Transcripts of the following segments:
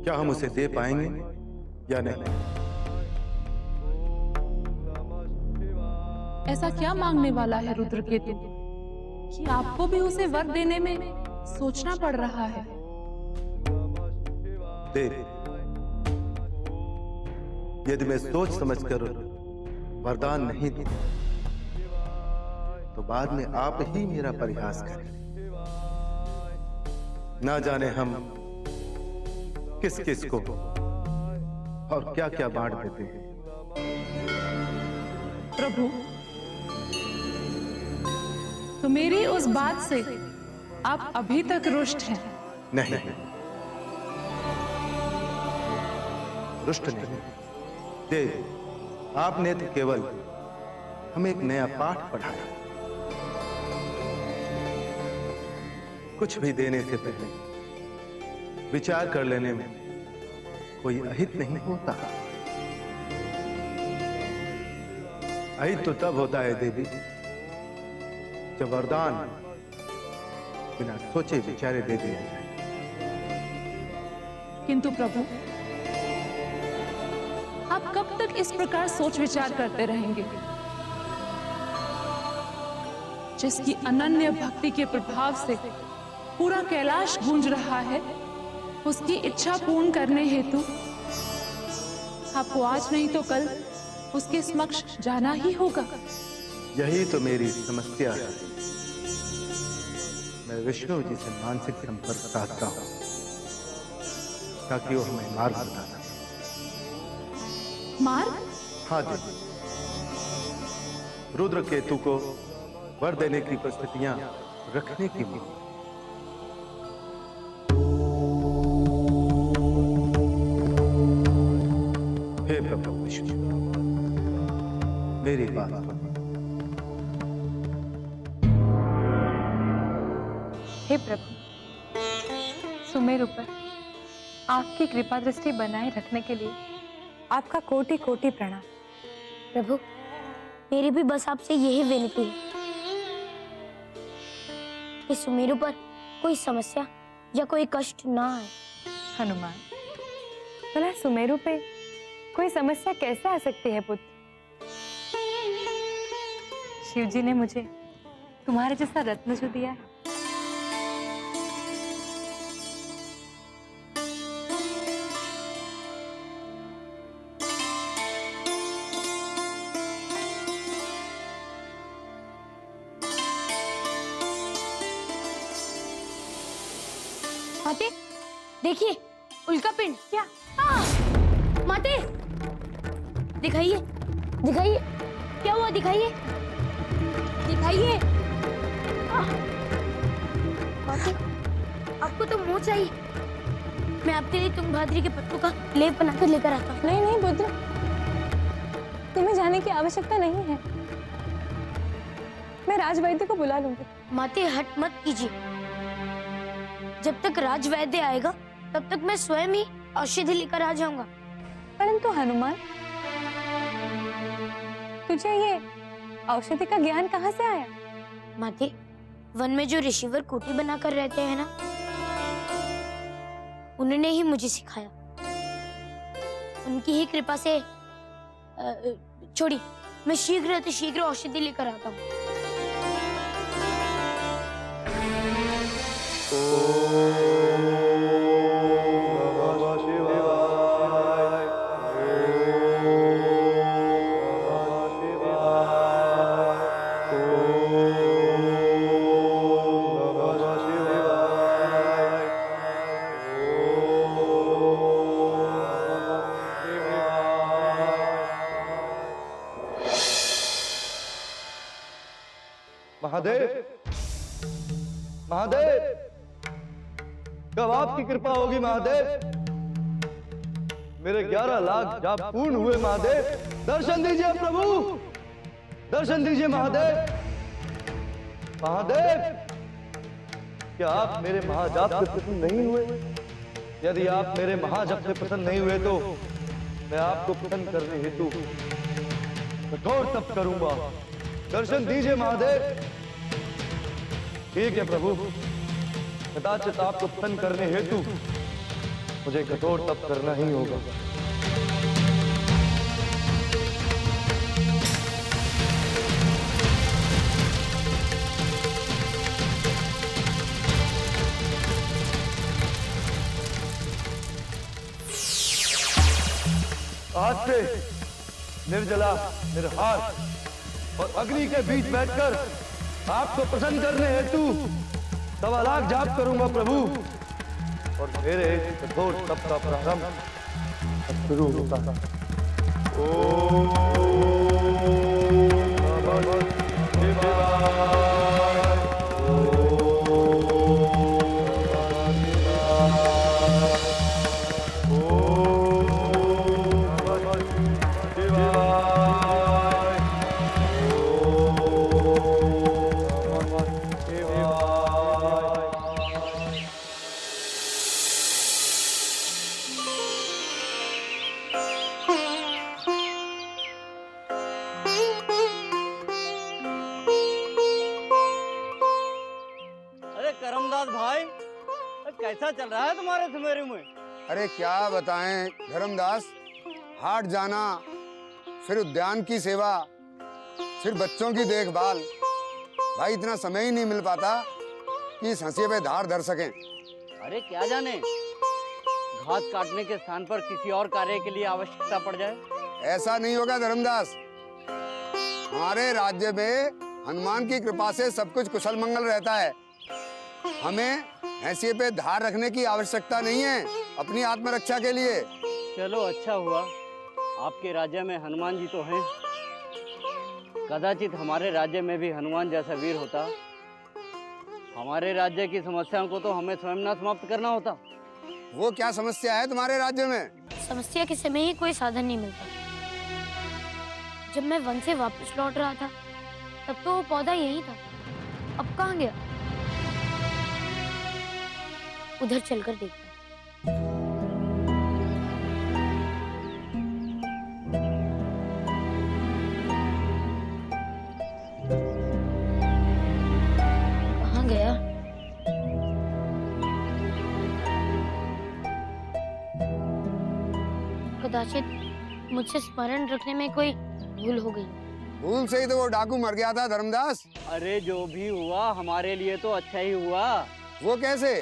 क्या हम उसे दे पाएंगे या नहीं? ऐसा क्या मांगने वाला है रुद्रकेतु कि आपको भी उसे वर देने में सोचना पड़ रहा है? देव, यदि मैं सोच समझकर वरदान नहीं दूं तो बाद में आप ही मेरा परिहास करें। ना जाने हम किस किस को और क्या क्या बांट देते हैं। प्रभु, तो मेरी उस बात से आप अभी तक रुष्ट हैं? नहीं, रुष्ट नहीं। देव, आपने तो केवल हमें एक नया पाठ पढ़ाया। कुछ भी देने से पहले विचार कर लेने में कोई अहित नहीं होता। अहित तो तब होता है देवी जब वरदान बिना सोचे विचारे दे दिया जाए। किंतु प्रभु, आप कब तक इस प्रकार सोच विचार करते रहेंगे? जिसकी अनन्य भक्ति के प्रभाव से पूरा कैलाश गूंज रहा है, उसकी इच्छा पूर्ण करने हेतु आपको आज नहीं तो कल उसके समक्ष जाना ही होगा। यही तो मेरी समस्या है। मैं विष्णु जी से मानसिक संपर्क साधता हूं ताकि वो हमें मार्ग बता सके। मार्ग? हाँ जी, रुद्र केतु को वर देने की परिस्थितियां रखने की भी। हे प्रभु विष्णु, मेरी बात सुनो। हे प्रभु, सुमेरु पर आपकी कृपा दृष्टि बनाए रखने के लिए आपका कोटि कोटि प्रणाम। प्रभु, मेरी भी बस आपसे यही विनती है कि सुमेरु पर कोई समस्या या कोई कष्ट ना आए। हनुमान, भला सुमेरु पे कोई समस्या कैसे आ सकती है पुत्र? शिव जी ने मुझे तुम्हारे जैसा रत्न जो दिया है। माते, देखिए उल्का पिंड। क्या? माते, दिखाइए, दिखाइए, क्या हुआ? दिखाइए, दिखाइए। माते, आपको तो मोह चाहिए। मैं आपके लिए तुंगभाद्री के पत्तों का लेप बनाकर लेकर आता हूँ। नहीं नहीं पुत्र, तुम्हें जाने की आवश्यकता नहीं है। मैं राजवैद्य को बुला लूंगी। माते, हट मत कीजिए। जब तक राजवैद्य आएगा तब तक मैं स्वयं ही औषधि लेकर आ जाऊंगा। परंतु हनुमान, तुझे ये औषधि का ज्ञान कहाँ से आया? माते, वन में जो ऋषिवर कोठी बनाकर रहते हैं ना, उन्होंने ही मुझे सिखाया। उनकी ही कृपा से छोड़ी, मैं शीघ्र औषधि लेकर आता हूँ। महादेव, महादेव, कब आपकी कृपा होगी महादेव? मेरे 11 लाख जाप पूर्ण हुए महादेव। दर्शन दीजिए प्रभु, दर्शन दीजिए महादेव। महादेव, क्या आप मेरे महाजाप से प्रसन्न नहीं हुए? यदि आप मेरे महाजप से प्रसन्न नहीं हुए तो मैं आपको प्रसन्न करने हेतु कठोर तप करूंगा। दर्शन दीजिए महादेव। ठीक है प्रभु, कदाचित आपको प्रसन्न करने हेतु मुझे कठोर तप करना ही होगा। आज से निर्जला, निर्हार और अग्नि के बीच बैठकर आपको प्रसन्न करने हेतु 1.25 लाख जाप करूंगा प्रभु, और मेरे कठोर तप का प्रारंभ अब शुरू होता है। ओम नमः शिवाय। करमदास भाई, कैसा चल रहा है तुम्हारे सुमेरु में? अरे क्या बताएं धर्मदास, हाट जाना, फिर उद्यान की सेवा, फिर बच्चों की देखभाल, भाई इतना समय ही नहीं मिल पाता कि इस हंसिए पे धार धर सकें। अरे क्या जाने, घास काटने के स्थान पर किसी और कार्य के लिए आवश्यकता पड़ जाए। ऐसा नहीं होगा धर्मदास, हमारे राज्य में हनुमान की कृपा से सब कुछ कुशल मंगल रहता है। हमें हैसियत पे धार रखने की आवश्यकता नहीं है अपनी आत्मरक्षा के लिए। चलो अच्छा हुआ, आपके राज्य में हनुमान जी तो हैं। कदाचित हमारे राज्य में भी हनुमान जैसा वीर होता, हमारे राज्य की समस्याओं को तो हमें स्वयं न समाप्त करना होता। वो क्या समस्या है तुम्हारे राज्य में? समस्या के समय ही कोई साधन नहीं मिलता। जब मैं वन से वापस लौट रहा था तब तो वो पौधा यही था, अब कहाँ गया? उधर चलकर देखता हूं। कहाँ गया? कदाचित मुझसे स्मरण रखने में कोई भूल हो गई। भूल से ही तो वो डाकू मर गया था धर्मदास। अरे जो भी हुआ हमारे लिए तो अच्छा ही हुआ। वो कैसे?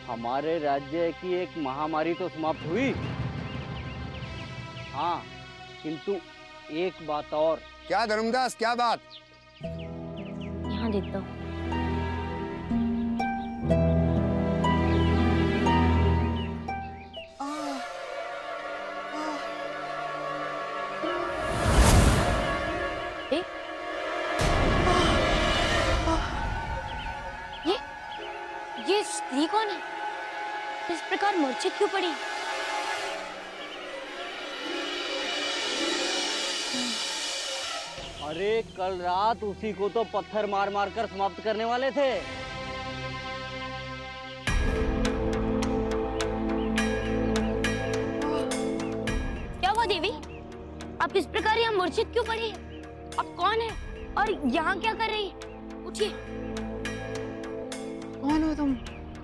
हमारे राज्य की एक महामारी तो समाप्त हुई। हाँ, किंतु एक बात और। क्या धर्मदास, क्या बात? यहाँ देखता हूँ। ये स्त्री कौन है? इस प्रकार मूर्छित क्यों पड़ी? अरे कल रात उसी को तो पत्थर मार मार कर समाप्त करने वाले थे। क्या हुआ देवी? आप इस प्रकार यहाँ मूर्छित क्यों पड़ी? आप कौन है और यहाँ क्या कर रही है? उठिए। कौन हो तुम?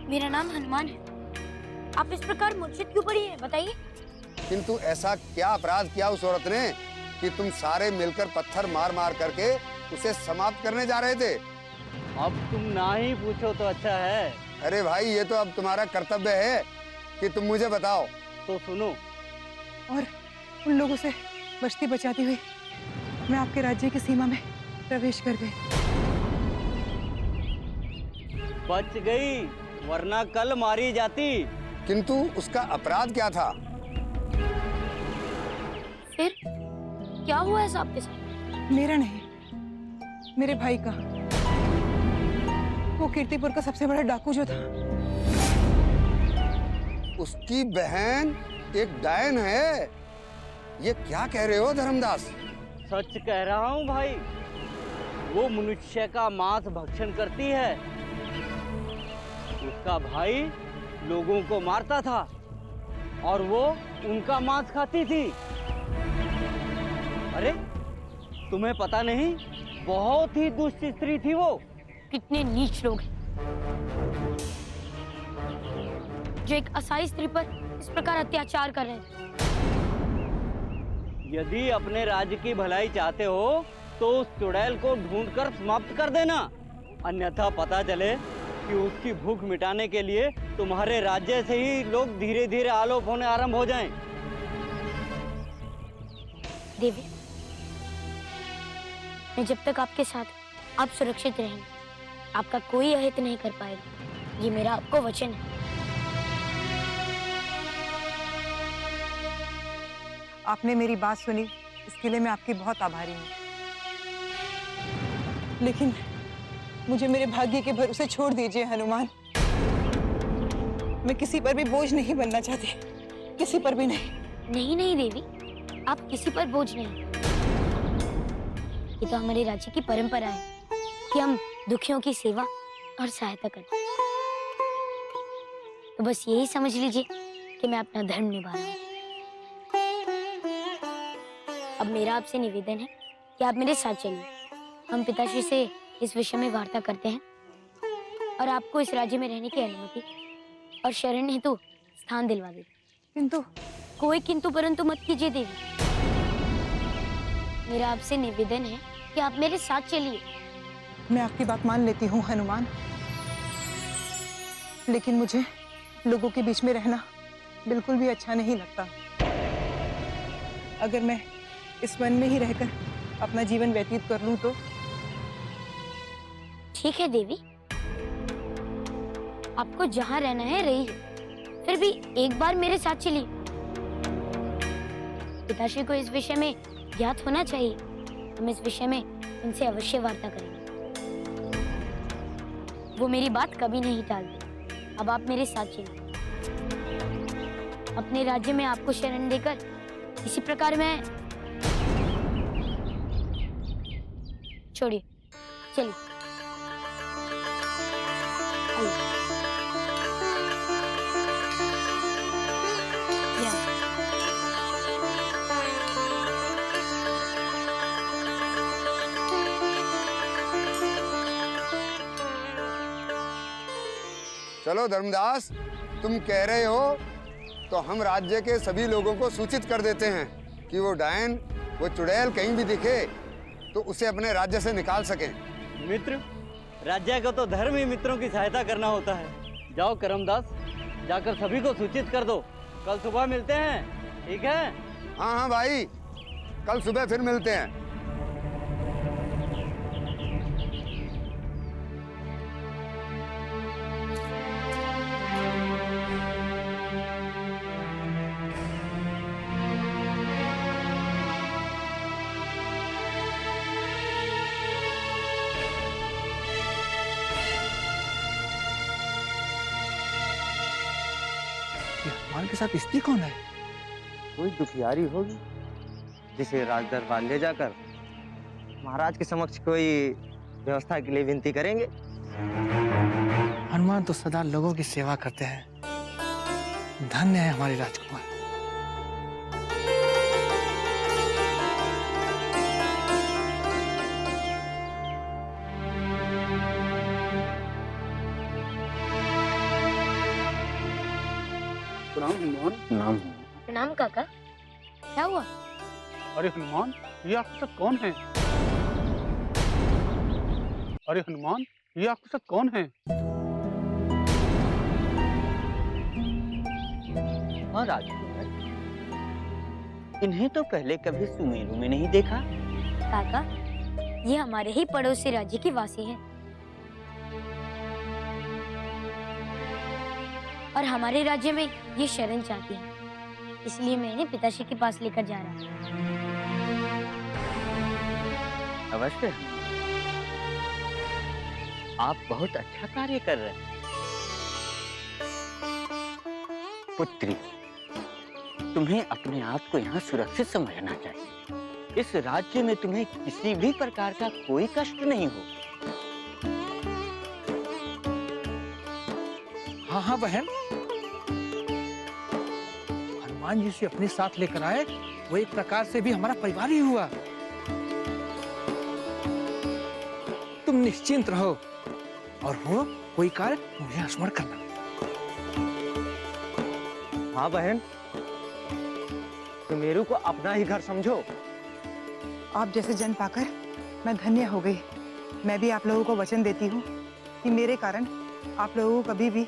मेरा नाम हनुमान है। आप इस प्रकार मूर्छित क्यों पड़ी है, बताइए। किंतु ऐसा क्या अपराध किया उस औरत ने कि तुम सारे मिलकर पत्थर मार मार करके उसे समाप्त करने जा रहे थे? अब तुम ना ही पूछो तो अच्छा है। अरे भाई, ये तो अब तुम्हारा कर्तव्य है कि तुम मुझे बताओ। तो सुनो। और उन लोगों से बचती बचाती हुई मैं आपके राज्य की सीमा में प्रवेश कर गई। बच गई, वरना कल मारी जाती। किंतु उसका अपराध क्या था? फिर क्या हुआ है आपके साथ? मेरा नहीं, मेरे भाई का। वो कीर्तिपुर का सबसे बड़ा डाकू जो था। उसकी बहन एक डायन है? ये क्या कह रहे हो धर्मदास? सच कह रहा हूँ भाई, वो मनुष्य का मांस भक्षण करती है। उसका भाई लोगों को मारता था और वो उनका मांस खाती थी। अरे तुम्हें पता नहीं, बहुत ही दुष्ट स्त्री थी वो। कितने नीच लोग हैं। जो एक असाई स्त्री पर इस प्रकार अत्याचार कर रहे हैं। यदि अपने राज्य की भलाई चाहते हो तो उस चुड़ैल को ढूंढकर समाप्त कर देना, अन्यथा पता चले कि उसकी भूख मिटाने के लिए तुम्हारे राज्य से ही लोग धीरे धीरे आलोप होने आरंभ हो जाएं। देवी, मैं जब तक आपके साथ आप सुरक्षित रहेंगे, आपका कोई अहित नहीं कर पाएगा, ये मेरा आपको वचन है। आपने मेरी बात सुनी, इसके लिए मैं आपकी बहुत आभारी हूँ। लेकिन मुझे मेरे भाग्य के भरोसे छोड़ दीजिए हनुमान। मैं किसी पर भी बोझ नहीं बनना चाहती, किसी पर भी नहीं। नहीं नहीं देवी, आप किसी पर बोझ नहीं। ये तो हमारे राज्य की परंपरा है कि हम दुखियों की सेवा और सहायता करें। तो बस यही समझ लीजिए कि मैं अपना धर्म निभा रहा हूँ। अब मेरा आपसे निवेदन है कि आप मेरे साथ चलिए। हम पिताश्री से इस विषय में वार्ता करते हैं और आपको इस राज्य में रहने की अनुमति और शरण हेतु स्थान दिलवा देते। किंतु कोई किंतु परंतु मत कीजिए देवी। मेरा आपसे निवेदन है कि आप मेरे साथ चलिए। मैं आपकी बात मान लेती हूँ हनुमान, लेकिन मुझे लोगों के बीच में रहना बिल्कुल भी अच्छा नहीं लगता। अगर मैं इस वन में ही रहकर अपना जीवन व्यतीत कर लूं तो। ठीक है देवी, आपको जहां रहना है रहिए, फिर भी एक बार मेरे साथ चलिए। पिताश्री को इस विषय में ज्ञात होना चाहिए। हम इस विषय में इनसे अवश्य वार्ता करेंगे। वो मेरी बात कभी नहीं टालते। अब आप मेरे साथ चलिए। अपने राज्य में आपको शरण देकर इसी प्रकार मैं छोड़िए, चलिए। आइए। चलो धर्मदास, तुम कह रहे हो तो हम राज्य के सभी लोगों को सूचित कर देते हैं कि वो डायन, वो चुड़ैल कहीं भी दिखे तो उसे अपने राज्य से निकाल सकें। मित्र, राज्य का तो धर्म ही मित्रों की सहायता करना होता है। जाओ करमदास, जाकर सभी को सूचित कर दो। कल सुबह मिलते हैं, ठीक है? हाँ हाँ भाई, कल सुबह फिर मिलते हैं। हनुमान के साथ स्त्री कौन है? कोई दुखियारी होगी जिसे राज दरबार ले जाकर महाराज के समक्ष कोई व्यवस्था के लिए विनती करेंगे। हनुमान तो सदा लोगों की सेवा करते हैं। धन्य है हमारे राजकुमार। प्रणाम हनुमान। नाम प्रणाम काका, क्या हुआ? अरे हनुमान, ये आपके साथ कौन है? अरे हनुमान, ये आपके साथ कौन है? हाँ राजकुमार, इन्हें तो पहले कभी सुमेरु में नहीं देखा। काका, ये हमारे ही पड़ोसी राज्य की वासी हैं और हमारे राज्य में ये शरण चाहती हैं। इसलिए मैं इन्हें पिताश्री के पास लेकर जा रहा हूँ। अवश्य, आप बहुत अच्छा कार्य कर रहे हैं। पुत्री, तुम्हें अपने आप को यहाँ सुरक्षित समझना चाहिए। इस राज्य में तुम्हें किसी भी प्रकार का कोई कष्ट नहीं हो। हाँ हाँ बहन, हनुमान जी से अपने साथ लेकर आए, वो एक प्रकार से भी हमारा परिवार ही हुआ। तुम निश्चिंत रहो और हो कोई कार्य मुझे स्मरण करना। हाँ बहन, सुमेरु को अपना ही घर समझो। आप जैसे जन पाकर मैं धन्य हो गई। मैं भी आप लोगों को वचन देती हूँ कि मेरे कारण आप लोगों को कभी भी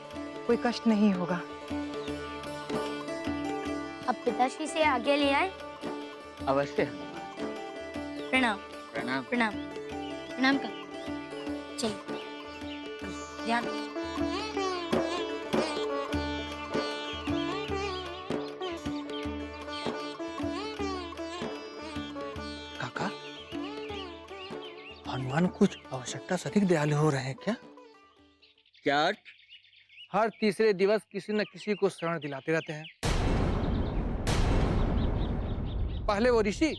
कोई कष्ट नहीं होगा। अब पिताश्री से आज्ञा ले आए। अवश्य। प्रणाम प्रणाम। प्रणाम प्रणाम कर। चलिए ध्यान। काका, हनुमान कुछ आवश्यकता से अधिक दयालु हो रहे हैं क्या? क्या? हर तीसरे दिवस किसी न किसी को शरण दिलाते रहते हैं। पहले वो ऋषि,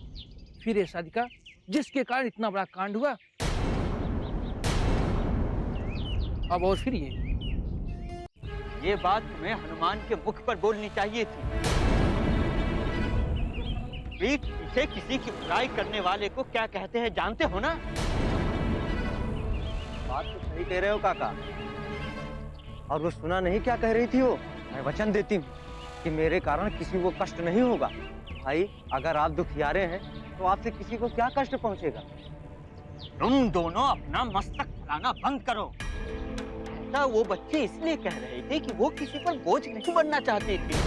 फिर ये साधिका, जिसके कारण इतना बड़ा कांड हुआ। अब और फिर ये बात तुम्हें हनुमान के मुख पर बोलनी चाहिए थी। पीठ पीछे किसी की बुराई करने वाले को क्या कहते हैं जानते हो ना? बात तो सही कह रहे हो काका। और वो सुना नहीं क्या कह रही थी वो? मैं वचन देती हूँ कि मेरे कारण किसी को कष्ट नहीं होगा। भाई, अगर आप दुखियारे हैं तो आपसे किसी को क्या कष्ट पहुंचेगा? तुम दोनों अपना मस्तक फुलाना बंद करो। ऐसा वो बच्चे इसलिए कह रहे थे कि वो किसी पर बोझ नहीं बनना चाहती थी।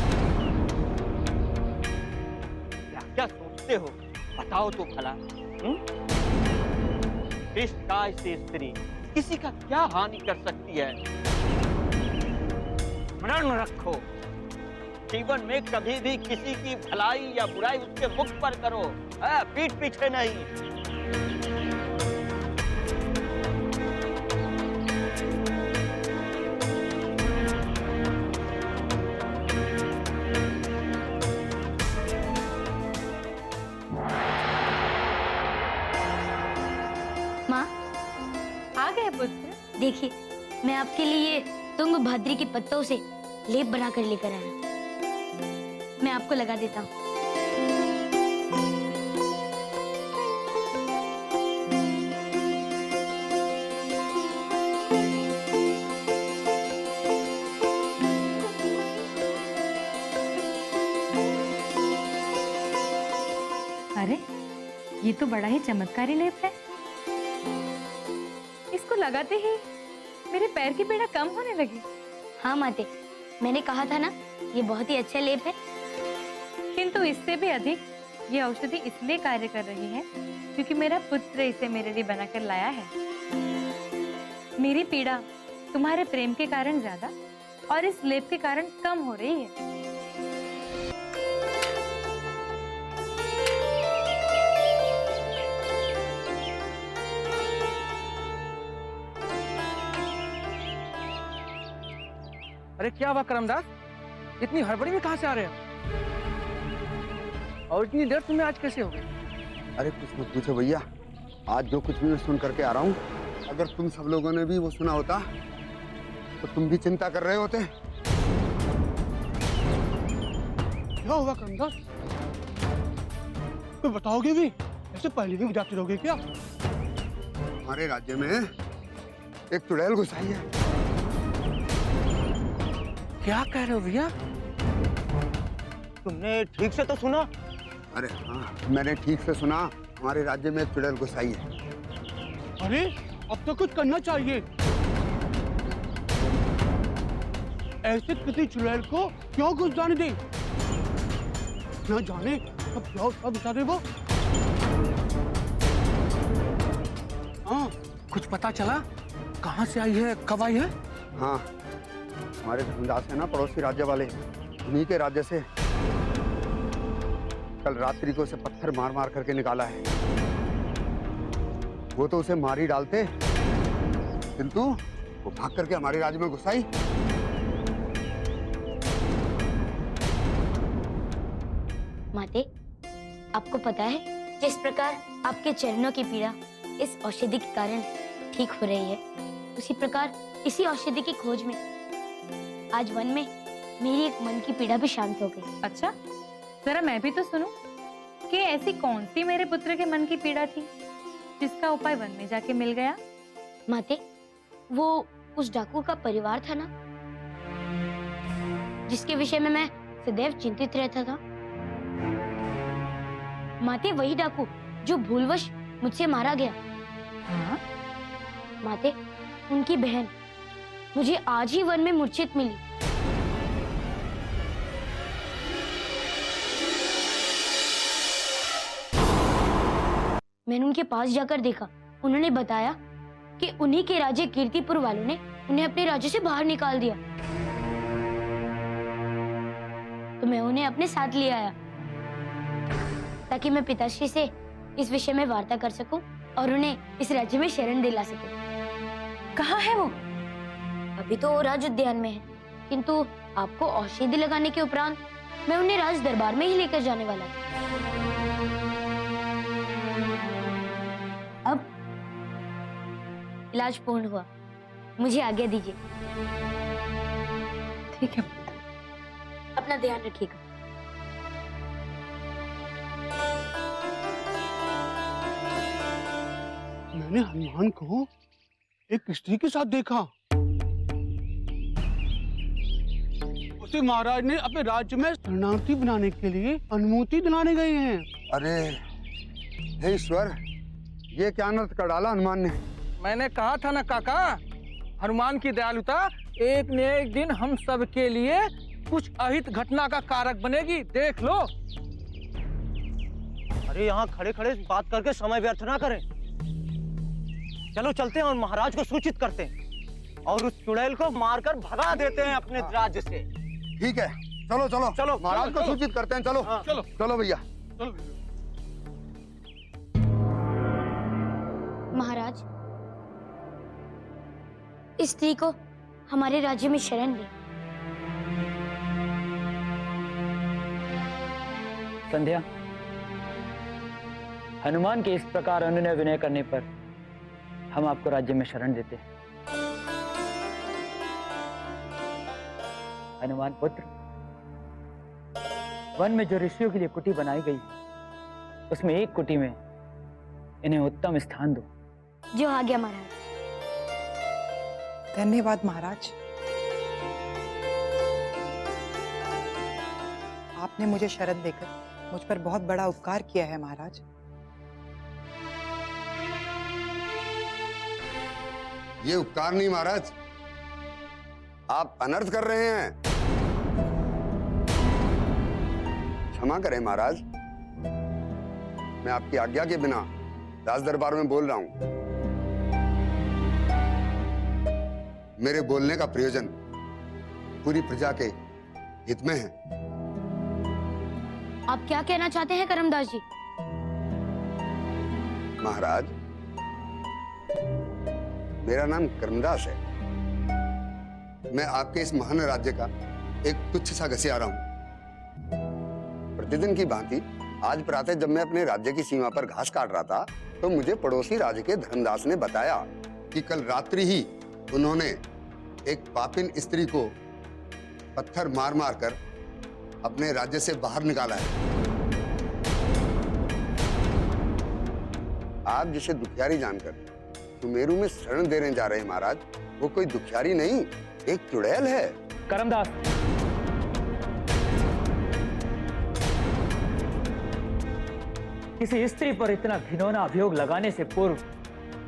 क्या क्या सोचते हो बताओ तो भला। इस काय से स्त्री किसी का क्या हानि कर सकती है? स्मरण रखो, जीवन में कभी भी किसी की भलाई या बुराई उसके मुख पर करो, पीठ पीछे नहीं। माँ, आ गए पुत्र। देखिए मैं आपके लिए तुंगभद्री के पत्तों से लेप बनाकर लेकर आया। मैं आपको लगा देता हूँ। अरे, ये तो बड़ा ही चमत्कारी लेप है। इसको लगाते ही मेरे पैर की पीड़ा कम होने लगी। हाँ माते, मैंने कहा था ना, ये बहुत ही अच्छा लेप है। किंतु इससे भी अधिक ये औषधि इसलिए कार्य कर रही है क्योंकि मेरा पुत्र इसे मेरे लिए बनाकर लाया है। मेरी पीड़ा तुम्हारे प्रेम के कारण ज्यादा और इस लेप के कारण कम हो रही है। अरे क्या हुआ करमदास, इतनी हड़बड़ी में कहाँ से आ रहे हो? और इतनी देर तुम्हें आज कैसे हो गई? अरे कुछ मत पूछो भैया, आज जो कुछ भी मैं सुन करके आ रहा हूँ, अगर तुम सब लोगों ने भी वो सुना होता तो तुम भी चिंता कर रहे होते। क्या हुआ करमदास? तो बताओगे भी? ऐसे पहले भी जाते रहोगे क्या? हमारे राज्य में एक चुड़ैल घुस आई है। क्या कह रहे हो भैया? तुमने ठीक से तो सुना? अरे हाँ, मैंने ठीक से सुना। हमारे राज्य में एक चुड़ैल घुस आई है। अरे अब तो कुछ करना चाहिए। ऐसे किसी चुड़ैल को क्यों घुस जाने दें? न जाने अब क्या उसका बेचारे वो। हाँ, कुछ पता चला? कहाँ से आई है, कब आई है? हाँ, हमारे धर्मदास है ना, पड़ोसी राज्य वाले, उन्हीं के राज्य से कल रात्रि को उसे पत्थर मार मार करके निकाला है। वो तो उसे मार ही डालते, किंतु वो भाग करके हमारे राज्य में घुस आई। माते, आपको पता है जिस प्रकार आपके चरणों की पीड़ा इस औषधि के कारण ठीक हो रही है, उसी प्रकार इसी औषधि की खोज में आज वन में मेरी एक मन की पीड़ा भी शांत हो गई। अच्छा, जरा मैं भी तो सुनूं कि ऐसी कौन सी मेरे पुत्र के मन की पीड़ा थी जिसका उपाय वन में जाके मिल गया? माते, वो उस डाकू का परिवार था ना, जिसके विषय में मैं सदैव चिंतित रहता था? माते वही डाकू जो भूलवश मुझसे मारा गया। हाँ? माते, उनकी बहन मुझे आज ही वन में मूर्छित मिली। मैंने उनके पास जाकर देखा। उन्होंने बताया कि उन्हीं के राज्य कीर्तिपुर वालों ने उन्हें अपने राज्य से बाहर निकाल दिया। तो मैं उन्हें अपने साथ ले आया ताकि मैं पिताश्री से इस विषय में वार्ता कर सकूं और उन्हें इस राज्य में शरण दिला सकूं। कहाँ है वो? अभी तो वो राज उद्यान में है, किंतु आपको औषधि लगाने के उपरांत मैं उन्हें राज दरबार में ही लेकर जाने वाला हूं। अब इलाज पूर्ण हुआ, मुझे आज्ञा दीजिए। ठीक है। अपना ध्यान रखिएगा। मैंने हनुमान को एक स्त्री के साथ देखा। उसे महाराज ने अपने राज्य में शरणार्थी बनाने के लिए अनुमति दिलाने गए हैं। अरे हे ईश्वर, ये क्या अनर्थ कर डाला हनुमान ने। मैंने कहा था ना काका, हनुमान की दयालुता एक न एक दिन हम सब के लिए कुछ अहित घटना का कारक बनेगी, देख लो। अरे यहाँ खड़े खड़े बात करके समय व्यर्थ ना करें। चलो चलते हैं और महाराज को सूचित करते हैं और उस चुड़ैल को मारकर भगा देते हैं अपने राज्य से। ठीक है, चलो चलो चलो, महाराज को चलो। सूचित करते हैं। चलो चलो चलो भैया। महाराज, इस स्त्री को हमारे राज्य में शरण दें। संध्या, हनुमान के इस प्रकार अनुनय विनय करने पर हम आपको राज्य में शरण देते हैं। हनुमान पुत्र, वन में जो ऋषियों के लिए कुटी बनाई गई उसमें एक कुटी में इन्हें उत्तम स्थान दो। जो आ गया महाराज। धन्यवाद महाराज। आपने मुझे शरण देकर मुझ पर बहुत बड़ा उपकार किया है महाराज। ये उपकार नहीं महाराज, आप अनर्थ कर रहे हैं। क्षमा करें महाराज, मैं आपकी आज्ञा के बिना राज दरबार में बोल रहा हूं। मेरे बोलने का प्रयोजन पूरी प्रजा के हित में है। आप क्या कहना चाहते हैं करमदास जी? महाराज, मेरा नाम करमदास है। मैं आपके इस महान राज्य का एक तुच्छ सा घसियारा हूं। प्रतिदिन की भांति आज प्रातः जब मैं अपने राज्य की सीमा पर घास काट रहा था तो मुझे पड़ोसी राज्य के धर्मदास ने बताया कि कल रात्रि ही उन्होंने एक पापिन स्त्री को पत्थर मार मार कर अपने राज्य से बाहर निकाला है। आप जिसे दुखियारी जानकर सुमेरु में शरण देने जा रहे हैं महाराज, वो कोई दुखियारी नहीं, एक चुड़ैल है। करमदास, किसी स्त्री पर इतना घिनौना अभियोग लगाने से पूर्व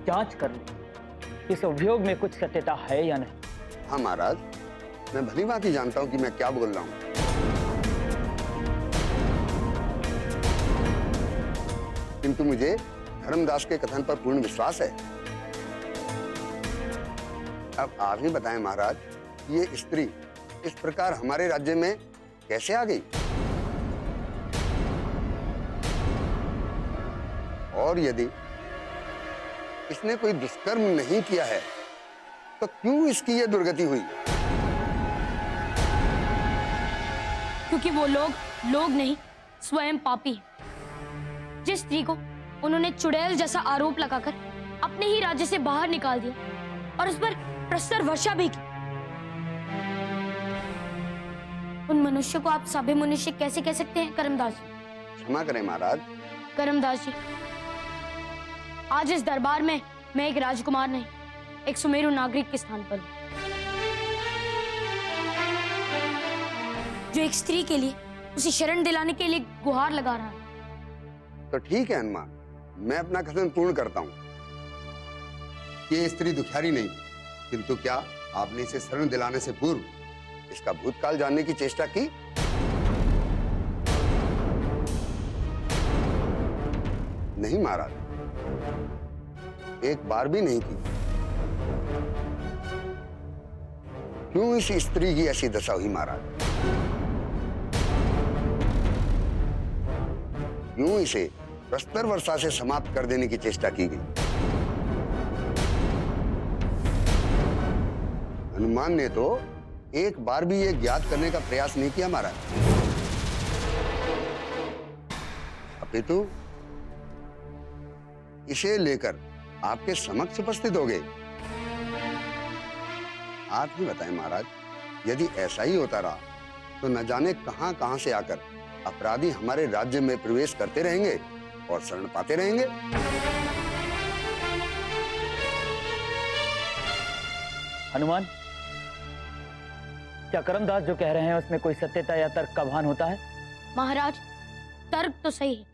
जांच कर ले इस अभियोग में कुछ सत्यता है या नहीं। हाँ महाराज, मैं भली भांति जानता हूं कि मैं क्या बोल रहा हूं, किंतु मुझे धर्मदास के कथन पर पूर्ण विश्वास है। अब आप ही बताएं महाराज, ये स्त्री इस प्रकार हमारे राज्य में कैसे आ गई? और यदि इसने कोई दुष्कर्म नहीं किया है तो क्यों इसकी ये दुर्गति हुई? क्योंकि वो लोग नहीं, स्वयं पापी हैं। जिस स्त्री को उन्होंने चुड़ैल जैसा आरोप लगाकर अपने ही राज्य से बाहर निकाल दिया और उस पर प्रस्तर वर्षा भी की, उन मनुष्य को आप सभ्य मनुष्य कैसे कह सकते हैं करमदास जी? क्षमा करें महाराज। करमदास जी, आज इस दरबार में मैं एक राजकुमार नहीं, एक सुमेरु नागरिक के स्थान पर हूं। जो एक स्त्री के लिए उसे शरण दिलाने के लिए गुहार लगा रहा है। तो ठीक है हनुमान, मैं अपना कथन पूर्ण करता हूँ। ये स्त्री दुखियारी नहीं, किंतु क्या आपने इसे शरण दिलाने से पूर्व इसका भूतकाल जानने की चेष्टा की? नहीं महाराज, एक बार भी नहीं की। क्यों इस स्त्री की ऐसी दशा हुई महाराज? क्यों इसे प्रस्तर वर्षा से समाप्त कर देने की चेष्टा की गई? हनुमान ने तो एक बार भी ये ज्ञात करने का प्रयास नहीं किया महाराज, अपितु इसे लेकर आपके समक्ष उपस्थित हो गए। आप ही बताएं महाराज, यदि ऐसा ही होता रहा तो न जाने कहां कहां से आकर अपराधी हमारे राज्य में प्रवेश करते रहेंगे और शरण पाते रहेंगे। हनुमान, क्या करमदास जो कह रहे हैं उसमें कोई सत्यता या तर्क का भान होता है? महाराज, तर्क तो सही है,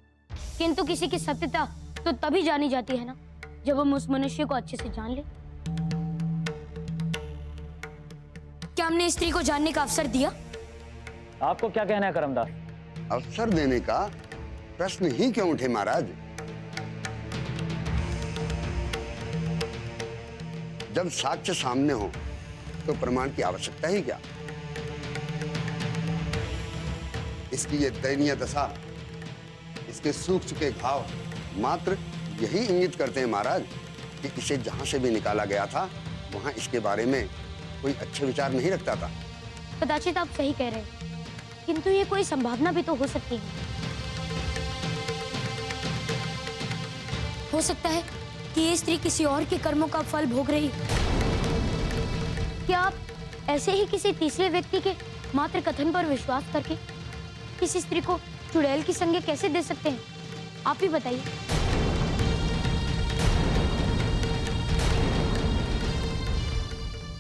किंतु किसी की सत्यता तो तभी जानी जाती है ना, जब हम उस मनुष्य को अच्छे से जान ले। क्या हमने स्त्री को जानने का अवसर दिया? आपको क्या कहना है करमदास? अवसर देने का प्रश्न ही क्यों उठे महाराज? जब साक्ष्य सामने हो तो प्रमाण की आवश्यकता ही क्या? इसकी ये दयनीय दशा, इसके सूख चुके घाव मात्र यही इंगित करते हैं महाराज कि इसे जहां से भी निकाला गया था वहां इसके बारे में कोई अच्छे विचार नहीं रखता था। कदाचित आप सही कह रहे हैं, किंतु ये कोई संभावना भी तो हो सकती है। हो सकता है कि ये स्त्री किसी और के कर्मों का फल भोग रही है। क्या आप ऐसे ही किसी तीसरे व्यक्ति के मात्र कथन पर विश्वास करके किसी स्त्री को चुड़ैल की संज्ञा कैसे दे सकते हैं? आप ही बताइए।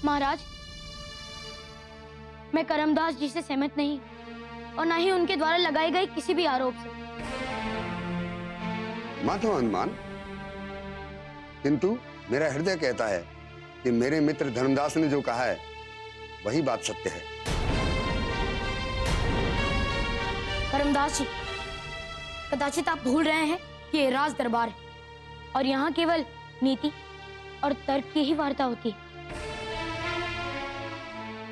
महाराज, मैं करमदास जी से सहमत नहीं और ना ही उनके द्वारा लगाए गए किसी भी आरोप से। मत हो हनुमान, किंतु मेरा हृदय कहता है कि मेरे मित्र धर्मदास ने जो कहा है वही बात सत्य है। करमदास जी, कदाचित आप भूल रहे हैं कि ये राज दरबार है और यहाँ केवल नीति और तर्क की ही वार्ता होती है।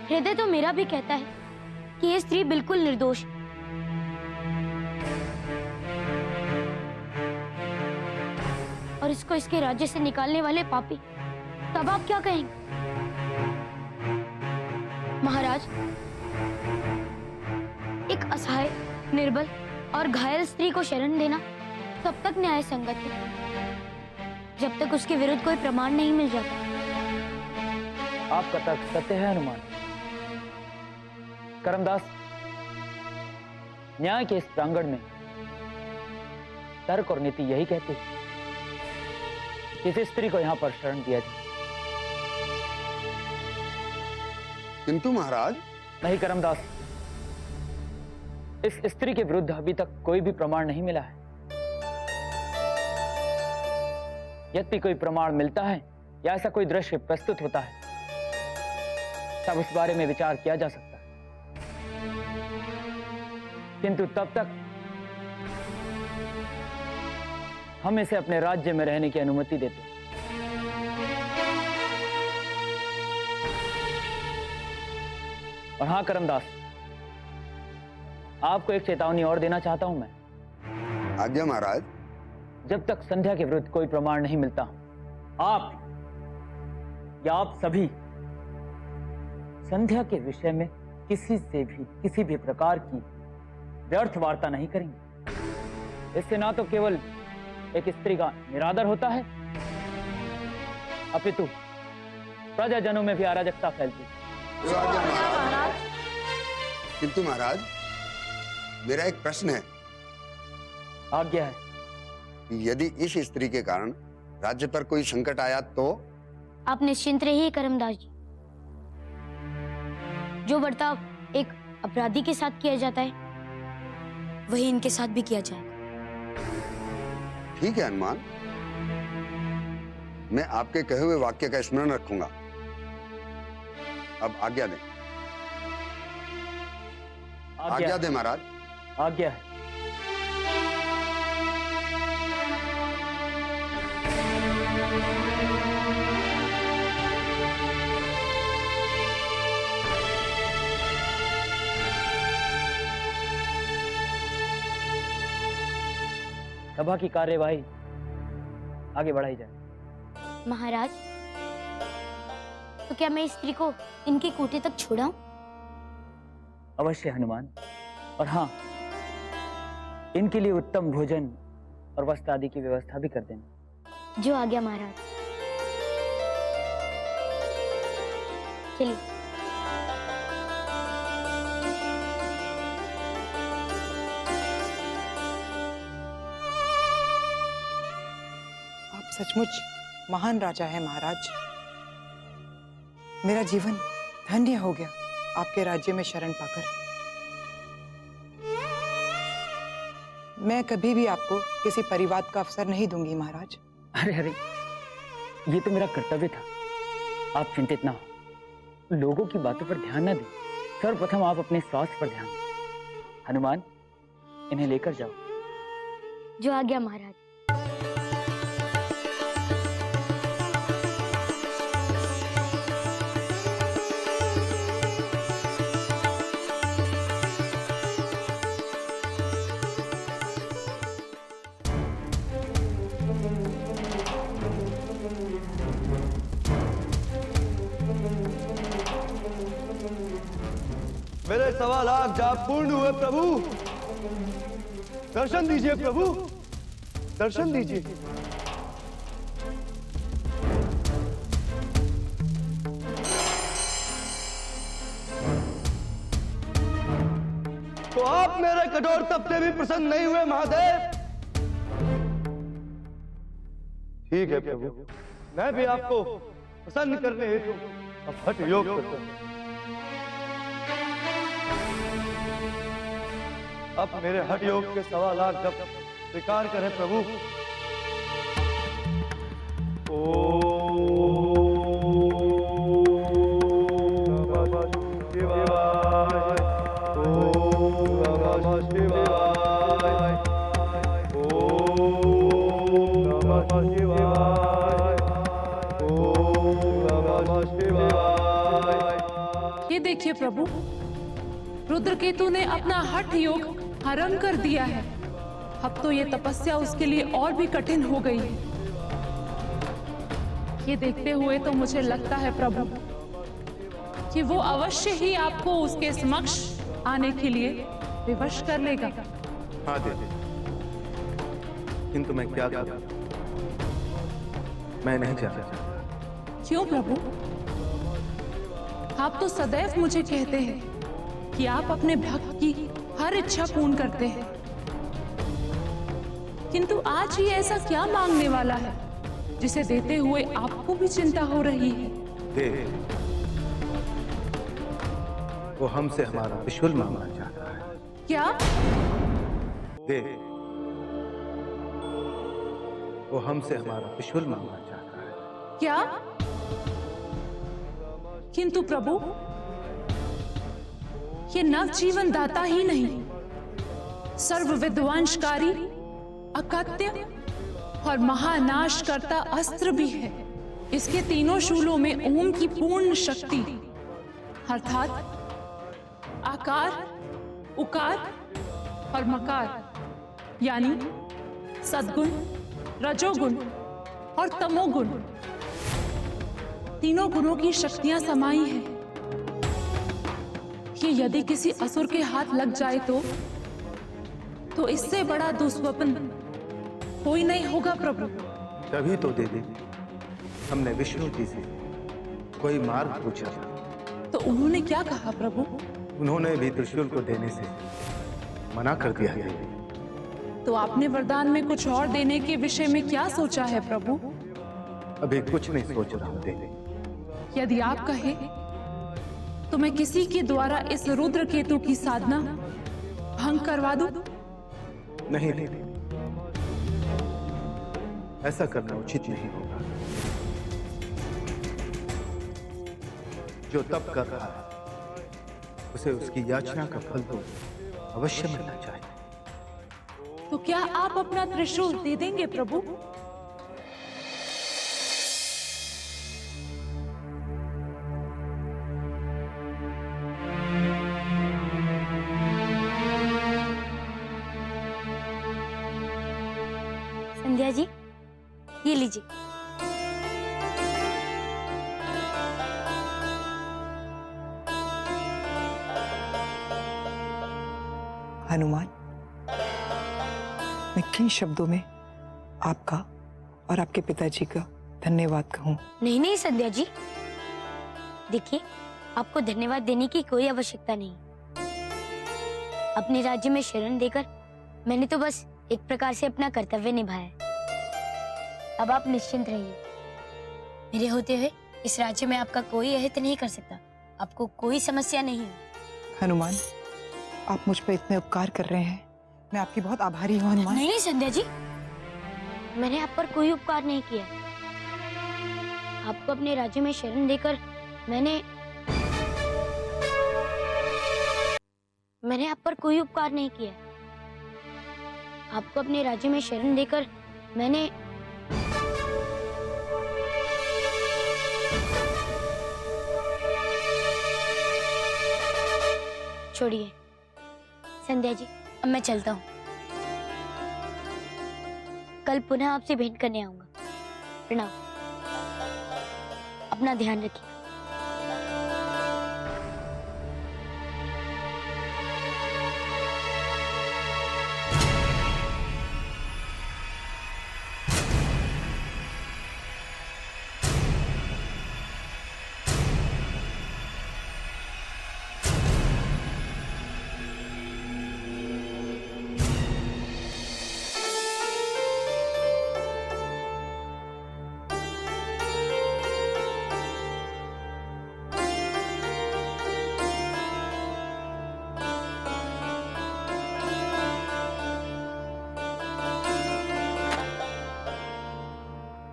हृदय तो मेरा भी कहता है कि ये स्त्री बिल्कुल निर्दोष है। और इसको इसके राज्य से निकालने वाले पापी, तब आप क्या कहेंगे? महाराज, एक असहाय, निर्बल और घायल स्त्री को शरण देना तब तक न्याय संगत है जब तक उसके विरुद्ध कोई प्रमाण नहीं मिल जाता। आपका तर्क सत्य है हनुमान। करमदास, न्याय के इस प्रांगण में तर्क और नीति यही कहती है कि इस स्त्री को यहां पर शरण दिया जाए। किंतु महाराज, नहीं करमदास, इस स्त्री के विरुद्ध अभी तक कोई भी प्रमाण नहीं मिला है। यदि कोई प्रमाण मिलता है या ऐसा कोई दृश्य प्रस्तुत होता है तब उस बारे में विचार किया जा सकता है, किंतु तब तक हम इसे अपने राज्य में रहने की अनुमति देते हैं। और हाँ करमदास, आपको एक चेतावनी और देना चाहता हूं मैं। आज्ञा महाराज। जब तक संध्या के विरुद्ध कोई प्रमाण नहीं मिलता, आप या आप सभी संध्या के विषय में किसी से भी किसी भी प्रकार की व्यर्थ वार्ता नहीं करेंगे। इससे ना तो केवल एक स्त्री का निरादर होता है, अपितु प्रजाजनों में भी अराजकता फैलती है। किंतु महाराज, मेरा एक प्रश्न है। आज्ञा है। यदि इस स्त्री के कारण राज्य पर कोई संकट आया तो? आप निश्चिंत रहिए करमदास जी। जो बर्ताव एक अपराधी के साथ किया जाता है वही इनके साथ भी किया जाएगा। ठीक है हनुमान, मैं आपके कहे हुए वाक्य का स्मरण रखूंगा। अब आज्ञा दें। आज्ञा दें महाराज। आज्ञा है। सभा की कार्यवाही आगे बढ़ाई जाए। महाराज, तो क्या मैं इस स्त्री को इनके कोटे तक छोड़ाऊं? अवश्य हनुमान, और हाँ, इनके लिए उत्तम भोजन और वस्त्र आदि की व्यवस्था भी कर देना। जो आज्ञा महाराज। चलिए। आप सचमुच महान राजा है महाराज। मेरा जीवन धन्य हो गया आपके राज्य में शरण पाकर। मैं कभी भी आपको किसी परिवाद का अवसर नहीं दूंगी महाराज। अरे अरे, ये तो मेरा कर्तव्य था। आप चिंतित ना हो, लोगों की बातों पर ध्यान न दें। सर्वप्रथम आप अपने स्वास्थ्य पर ध्यान दें। हनुमान, इन्हें लेकर जाओ। जो आज्ञा महाराज। मेरे 1.25 लाख जाप पूर्ण हुए प्रभु। दर्शन दीजिए प्रभु, दर्शन दीजिए। तो आप मेरे कठोर तप से भी प्रसन्न नहीं हुए महादेव? ठीक है प्रभु, मैं भी आपको प्रसन्न करने हेतु अब हठ योग करता हूं। अब मेरे हठ योग के 1.25 लाख जप स्वीकार करें प्रभु। ओम नमः शिवाय, ओम नमः शिवाय, ओम नमः शिवाय, ओम नमः शिवाय। ये देखिए प्रभु, रुद्रकेतु ने अपना हठ योग हरण कर दिया है। अब तो ये तपस्या उसके लिए और भी कठिन हो गई है। ये देखते हुए तो मुझे लगता है प्रभु कि वो अवश्य ही आपको उसके समक्ष आने के लिए विवश कर लेगा। हाँ देवी, किंतु मैं क्या करूं? मैं नहीं जाना चाहता। क्यों प्रभु? आप तो सदैव मुझे कहते हैं कि आप अपने भक्त की हर इच्छा पूर्ण करते हैं, किंतु आज ये ऐसा क्या मांगने वाला है जिसे देते हुए आपको भी चिंता हो रही है? देवी, वो हमसे हमारा त्रिशूल मांगना चाहता है। क्या? देवी, वो हमसे हमारा त्रिशूल मांगना चाहता है। क्या? किंतु प्रभु, ये नवजीवन दाता ही नहीं, सर्व विध्वंसकारी, अकत्य और महानाश करता अस्त्र भी है। इसके तीनों शूलों में ओम की पूर्ण शक्ति अर्थात आकार, उकार और मकार यानी सद्गुण, रजोगुण और तमोगुण, तीनों गुणों की शक्तियां समाई हैं। कि यदि किसी असुर के हाथ लग जाए तो इससे बड़ा दुस्वप्न कोई नहीं होगा प्रभु। तभी तो देवी, हमने विष्णु जी से कोई मार्ग पूछा। तो उन्होंने क्या कहा प्रभु? उन्होंने भी त्रिशूल को देने से मना कर दिया देवी। तो आपने वरदान में कुछ और देने के विषय में क्या सोचा है प्रभु? अभी कुछ नहीं सोच रहा हूं देवी। यदि आप कहे तो मैं किसी के द्वारा इस रुद्र केतु की साधना भंग करवा दूं? नहीं देवी, ऐसा करना उचित नहीं होगा। जो तप कर रहा है उसे उसकी याचना का फल तो अवश्य मिलना चाहिए। तो क्या आप अपना त्रिशूल दे देंगे प्रभु? संध्या जी, ये लीजिए। हनुमान, मैं किन शब्दों में आपका और आपके पिताजी का धन्यवाद कहूँ? नहीं नहीं संध्या जी, देखिए, आपको धन्यवाद देने की कोई आवश्यकता नहीं। अपने राज्य में शरण देकर मैंने तो बस एक प्रकार से अपना कर्तव्य निभाया है। अब आप निश्चिंत रहिए। मेरे होते हुए इस राज्य में आपका कोई अहित नहीं कर सकता। आपको कोई समस्या नहीं है। हनुमान, आप मुझ पर इतने उपकार कर रहे हैं, मैं आपकी बहुत आभारी हूँ हनुमान। नहीं संध्या जी, मैंने आप पर कोई उपकार नहीं किया। आपको अपने राज्य में शरण देकर मैंने आप पर कोई उपकार नहीं किया। आपको अपने राज्य में शरण देकर मैंने छोड़िए संध्या जी, अब मैं चलता हूँ। कल पुनः आपसे भेंट करने आऊंगा। प्रणाम। अपना ध्यान रखिए।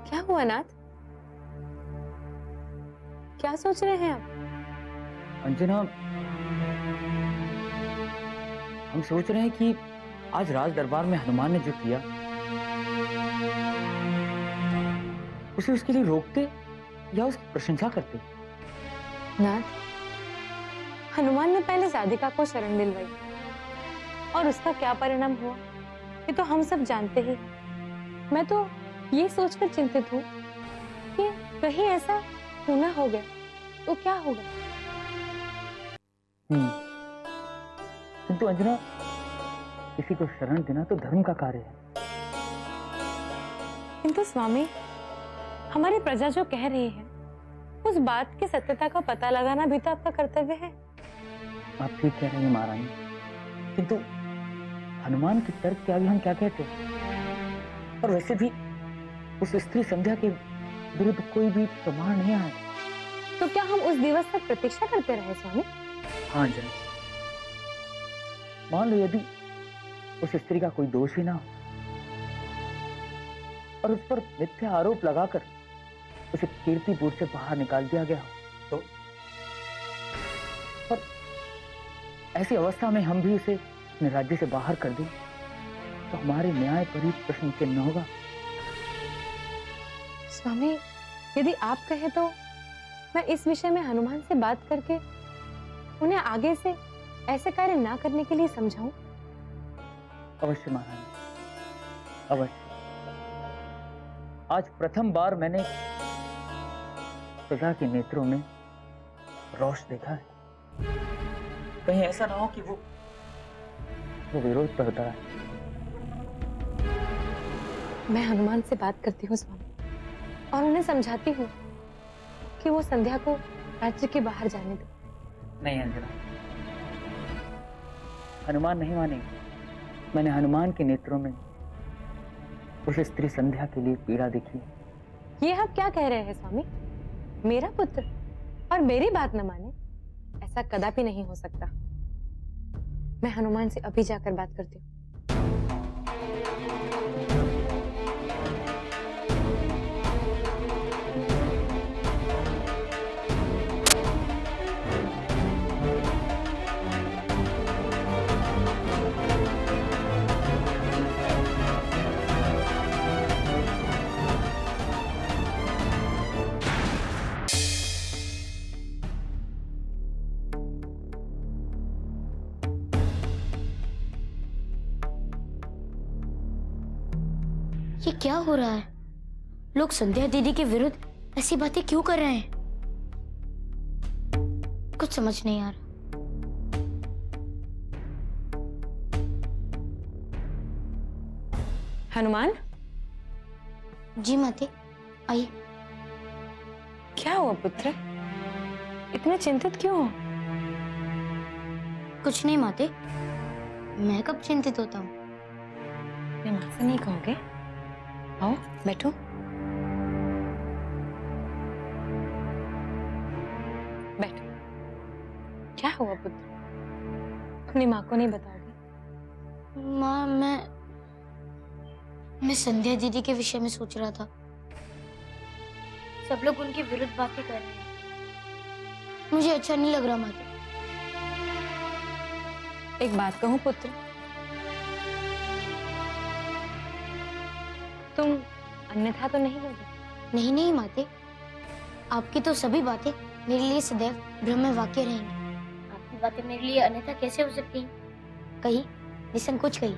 क्या हुआ नाथ? क्या सोच रहे हैं आप? अंजना, हम सोच रहे हैं कि आज राज दरबार में हनुमान ने जो किया उसे उसके लिए रोकते या उसकी प्रशंसा करते। नाथ, हनुमान ने पहले राधिका को शरण दिलवाई और उसका क्या परिणाम हुआ ये तो हम सब जानते ही। मैं तो ये सोचकर चिंतित हूँ कि कहीं ऐसा होना हो गया तो क्या होगा। किंतु अंजना, किसी को शरण देना तो धर्म का कार्य है। किंतु स्वामी, हमारी प्रजा जो कह रही है उस बात की सत्यता का पता लगाना भी तो आपका कर्तव्य है। आप ठीक कह रही हैं महारानी, किंतु हनुमान के तर्क के आगे हम क्या कहते हैं? और वैसे भी उस स्त्री संध्या के विरुद्ध कोई भी प्रमाण नहीं आया। तो क्या हम उस दिवस तक प्रतीक्षा करते रहे स्वामी? हाँ अंजना, मान लो यदि उस स्त्री का कोई दोष ही ना हो और उस पर मिथ्या आरोप लगाकर उसे कीर्तिपुर से बाहर निकाल दिया गया तो पर ऐसी अवस्था में हम भी उसे अपने राज्य से बाहर कर दें तो हमारे न्याय पर ही प्रश्न चिन्ह होगा। स्वामी, यदि आप कहें तो मैं इस विषय में हनुमान से बात करके उन्हें आगे से ऐसे कार्य ना करने के लिए समझाऊं। अवश्य महारानी, अवश्य। आज प्रथम बार मैंने प्रजा के नेत्रों में रोष देखा है। कहीं ऐसा ना हो कि वो विरोध पर होता है। मैं हनुमान से बात करती हूँ स्वामी और उन्हें समझाती हूँ कि वो संध्या को राज्य के बाहर जाने दो। नहीं अंजना, हनुमान नहीं मानेंगे। मैंने हनुमान के नेत्रों में उस स्त्री संध्या के लिए पीड़ा देखी है। ये आप क्या कह रहे हैं स्वामी? मेरा पुत्र और मेरी बात न माने, ऐसा कदापि नहीं हो सकता। मैं हनुमान से अभी जाकर बात करती हूँ। ये क्या हो रहा है? लोग संध्या दीदी के विरुद्ध ऐसी बातें क्यों कर रहे हैं? कुछ समझ नहीं आ रहा। हनुमान, जी माते, आइए। क्या हुआ पुत्र? इतने चिंतित क्यों हो? कुछ नहीं माते, मैं कब चिंतित होता हूँ? मैं माँ से नहीं कहोगे? आओ बैठो। बैठो। क्या हुआ पुत्र? अपनी माँ को नहीं बताओगे? माँ, मैं संध्या दीदी के विषय में सोच रहा था। सब लोग उनके विरुद्ध बातें कर रहे हैं, मुझे अच्छा नहीं लग रहा माते। एक बात कहूँ पुत्र, तुम अन्यथा तो नहीं लोगे? नहीं नहीं माते, आपकी तो सभी बातें मेरे लिए सदैव ब्रह्म वाक्य रहेंगी। आपकी बातें मेरे लिए अन्यथा कैसे हो सकती हैं? कही निसंकोच कही।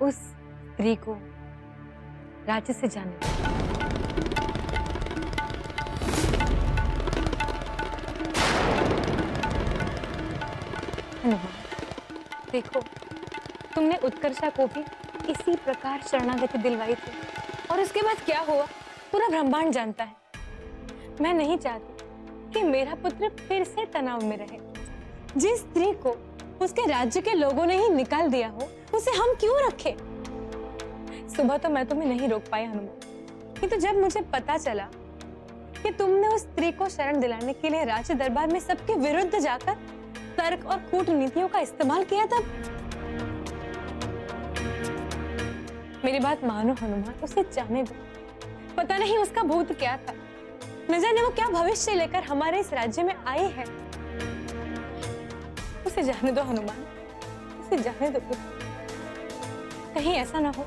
उस स्त्री को राज्य से जाने दो। हनुमान, देखो, तुमने उत्कर्षा को भी इसी प्रकार शरणागति दिलवाई थी, और उसके बाद क्या हुआ पूरा ब्रह्मांड जानता है। मैं नहीं चाहती कि मेरा पुत्र फिर से तनाव में रहे। जिस स्त्री को उसके राज्य के लोगों ने ही निकाल दिया हो, उसे हम क्यों रखें? सुबह तो मैं तुम्हें नहीं रोक पाई हनुमान, किंतु जब मुझे पता चला कि तुमने उस स्त्री को शरण दिलाने के लिए राज्य दरबार में सबके विरुद्ध जाकर तर्क और कूटनीतियों का इस्तेमाल किया, तब मेरी बात मानो हनुमान, उसे जाने दो। पता नहीं उसका भूत क्या था, न जाने वो क्या भविष्य लेकर हमारे इस राज्य में आई है। उसे जाने दो हनुमान, उसे जाने दो पुत्र। कहीं ऐसा ना हो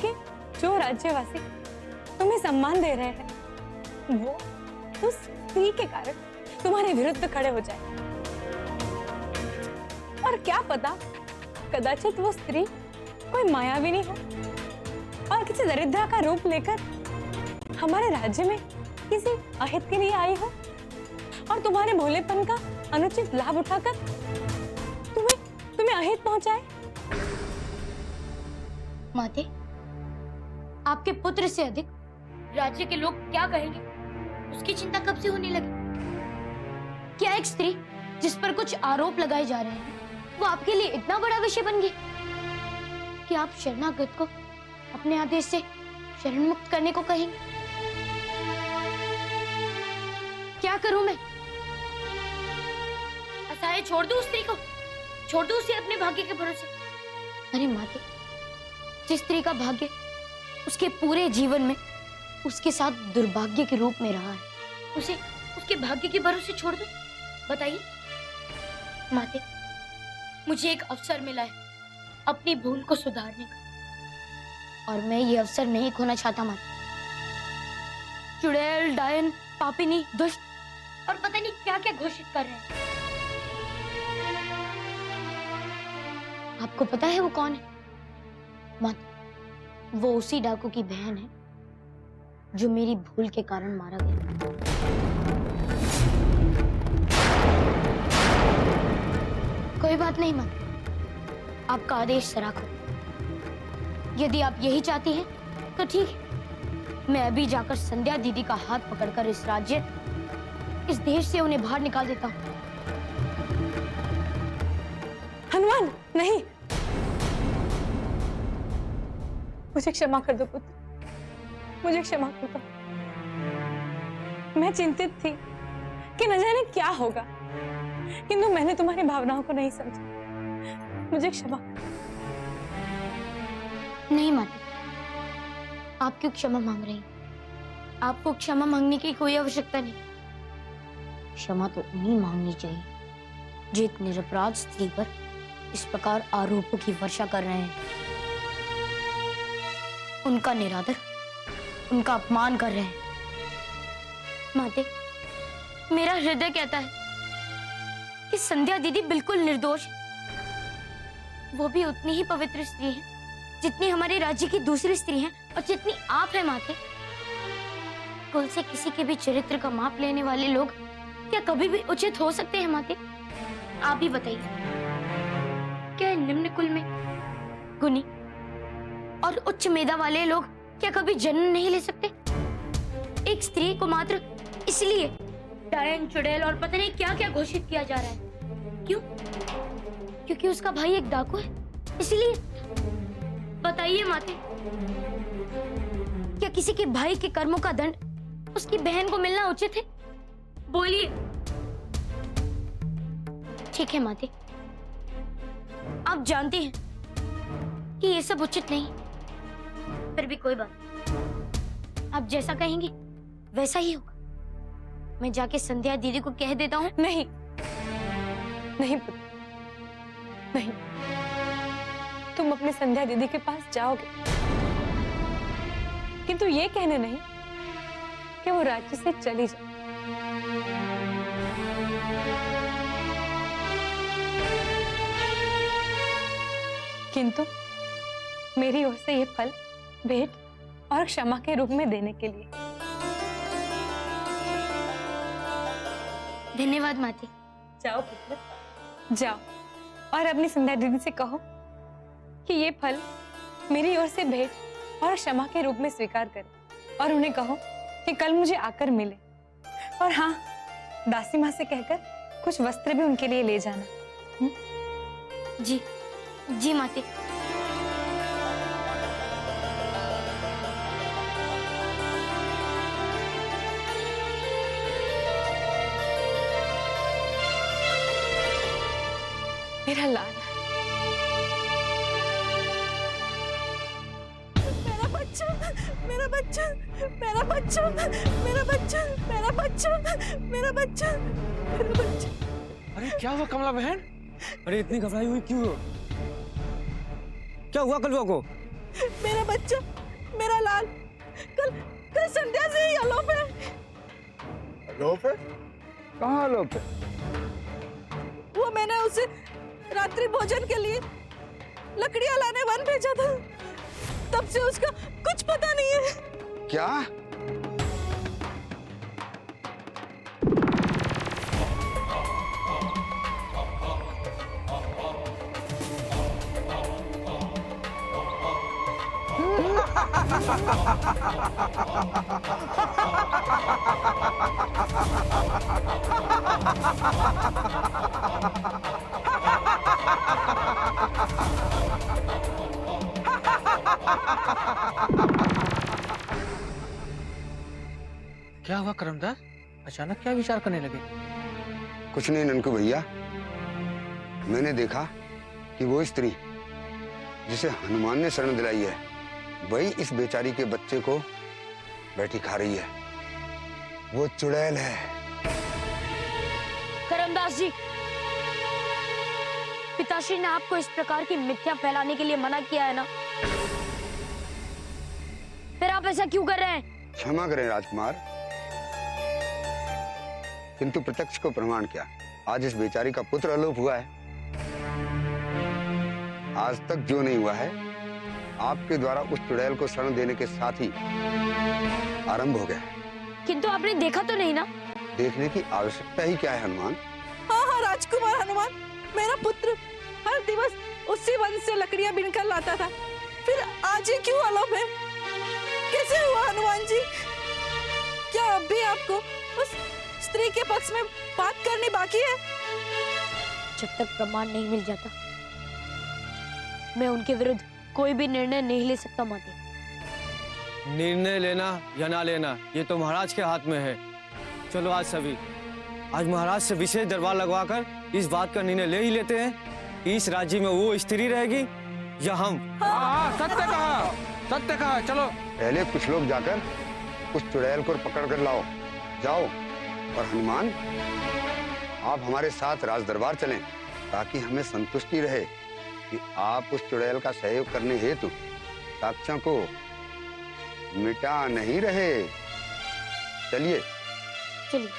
कि जो राज्यवासी तुम्हें सम्मान दे रहे हैं, वो उस स्त्री के कारण तुम्हारे विरुद्ध खड़े हो जाए। और क्या पता, कदाचित वो स्त्री कोई मायाविनी हो और किसी दरिद्रा का रूप लेकर हमारे राज्य में किसी अहित के लिए आई हो, और तुम्हारे भोलेपन का अनुचित लाभ उठाकर तुम्हें अहित पहुंचाए। माते, आपके पुत्र से अधिक राज्य के लोग क्या कहेंगे, उसकी चिंता कब से होने लगी? क्या एक स्त्री जिस पर कुछ आरोप लगाए जा रहे हैं, वो आपके लिए इतना बड़ा विषय बन गई कि आप शरणागत को अपने आदेश से शरण मुक्त करने को कहेंगे? क्या करूं मैं? असहाय छोड़ दूं उस स्त्री को? छोड़ दूं उसे अपने भाग्य के भरोसे? अरे माते, जिस स्त्री का भाग्य उसके पूरे जीवन में उसके साथ दुर्भाग्य के रूप में रहा है, उसे उसके भाग्य के भरोसे छोड़ दूं? बताइए माते, मुझे एक अवसर मिला है अपनी भूल को सुधारने का, और मैं ये अवसर नहीं खोना चाहता माते। चुड़ैल, डायन, पापिनी, दुष्ट और पता नहीं क्या क्या घोषित कर रहे हैं। आपको पता है वो कौन है? माते, वो उसी डाकू की बहन है जो मेरी भूल के कारण मारा गया। कोई बात नहीं माते, आपका आदेश सराखो। यदि आप यही चाहती हैं तो ठीक है, मैं अभी जाकर संध्या दीदी का हाथ पकड़कर इस राज्य, इस देश से उन्हें बाहर निकाल देता हूँ। हनुमान, नहीं, मुझे क्षमा कर दो पुत्र, मुझे क्षमा कर दो। मैं चिंतित थी कि न जाने क्या होगा, किंतु मैंने तुम्हारी भावनाओं को नहीं समझा। मुझे क्षमा कर। नहीं माता, आप क्यों क्षमा मांग रही हैं? आपको क्षमा मांगने की कोई आवश्यकता नहीं। क्षमा तो उन्हें मांगनी चाहिए जो एक निरपराध स्त्री पर इस प्रकार आरोपों की वर्षा कर रहे हैं, उनका निरादर, उनका अपमान कर रहे हैं। माते, मेरा हृदय कहता है कि संध्या दीदी बिल्कुल निर्दोष है। वो भी उतनी ही पवित्र स्त्री है जितनी हमारे राज्य की दूसरी स्त्री हैं और जितनी आप हैं माते। कुल से किसी के भी चरित्र का माप लेने वाले लोग क्या कभी भी उचित हो सकते हैं माते? आप ही बताइए, क्या निम्न कुल में गुणी और उच्च मेधा वाले लोग क्या कभी जन्म नहीं ले सकते? एक स्त्री को मात्र इसलिए डायन, चुड़ैल और पता नहीं क्या क्या घोषित किया जा रहा है। क्यों? क्योंकि उसका भाई एक डाकू है, इसलिए? बताइए माते, क्या किसी के भाई के कर्मों का दंड उसकी बहन को मिलना उचित है? बोलिए। ठीक है माते, आप जानते हैं कि ये सब उचित नहीं, फिर भी कोई बात नहीं। आप जैसा कहेंगे वैसा ही होगा। मैं जाके संध्या दीदी को कह देता हूँ। नहीं, नहीं पुत्र, नहीं। तुम अपनी संध्या दीदी के पास जाओगे, किंतु ये कहने नहीं कि वो राज्य से चली जाए। किंतु मेरी ओर से ये फल भेंट और क्षमा के रूप में देने के लिए। धन्यवाद माते। जाओ पुत्र, जाओ और अपनी संध्या दीदी से कहो कि ये फल मेरी ओर से भेंट और क्षमा के रूप में स्वीकार करें, और उन्हें कहो कि कल मुझे आकर मिले। और हाँ, दासी माँ से कहकर कुछ वस्त्र भी उनके लिए ले जाना। जी जी माते। मेरा लाल, मेरा बच्चा, मेरा बच्चा, मेरा बच्चा, मेरा बच्चा, मेरा बच्चा, मेरा बच्चा, मेरा बच्चा। अरे क्या हुआ कमला बहन? अरे इतनी घबराई हुई क्यों हो? क्या हुआ कलवा को? मेरा बच्चा, मेरा लाल, कल संध्या से ही आलोप है। आलोप है? कहाँ आलोप है? वो मैंने उसे रात्रि भोजन के लिए लकड़ियां लाने वन भेजा था, तब से उसका कुछ पता नहीं है। क्या? क्या हुआ करमदास? अचानक क्या विचार करने लगे? कुछ नहीं ननकू भैया, मैंने देखा कि वो स्त्री जिसे हनुमान ने शरण दिलाई है वही इस बेचारी के बच्चे को बैठी खा रही है। वो चुड़ैल है। करमदास जी, पिताश्री ने आपको इस प्रकार की मिथ्या फैलाने के लिए मना किया है ना? फिर आप ऐसा क्यों कर रहे हैं? क्षमा करें राजकुमार, किंतु प्रत्यक्ष को प्रमाण क्या, आज इस बेचारी का पुत्र अलोप हुआ है। आज तक जो नहीं हुआ है आपके द्वारा उस चुड़ैल को शरण देने के साथ ही आरंभ हो गया। किंतु आपने देखा तो नहीं ना? देखने की आवश्यकता ही क्या है हनुमान? हाँ हाँ राजकुमार हनुमान, मेरा पुत्र हर दिवस उसी वन से लकड़ियां बिनकर लाता था, फिर आज ही क्यों आलोप है? कैसे हुआ हनुमान जी? क्या अब भी आपको उस स्त्री के पक्ष में बात करनी बाकी है? जब तक प्रमाण नहीं मिल जाता मैं उनके विरुद्ध कोई भी निर्णय नहीं ले सकता निर्णय लेना या ना लेना ये तो महाराज के हाथ में है। चलो आज सभी आज महाराज से विशेष दरबार लगवाकर इस बात का निर्णय ले ही लेते हैं कि इस राज्य में वो स्त्री रहेगी या हम। हाँ, सत्य कहा, चलो। पहले कुछ लोग जाकर उस चुड़ैल को पकड़ कर लाओ, जाओ। और हनुमान, आप हमारे साथ राज दरबार चलें ताकि हमें संतुष्टि रहे कि आप उस चुड़ैल का सहयोग करने हेतु साक्ष्यों को मिटा नहीं रहे। चलिए। चलिए।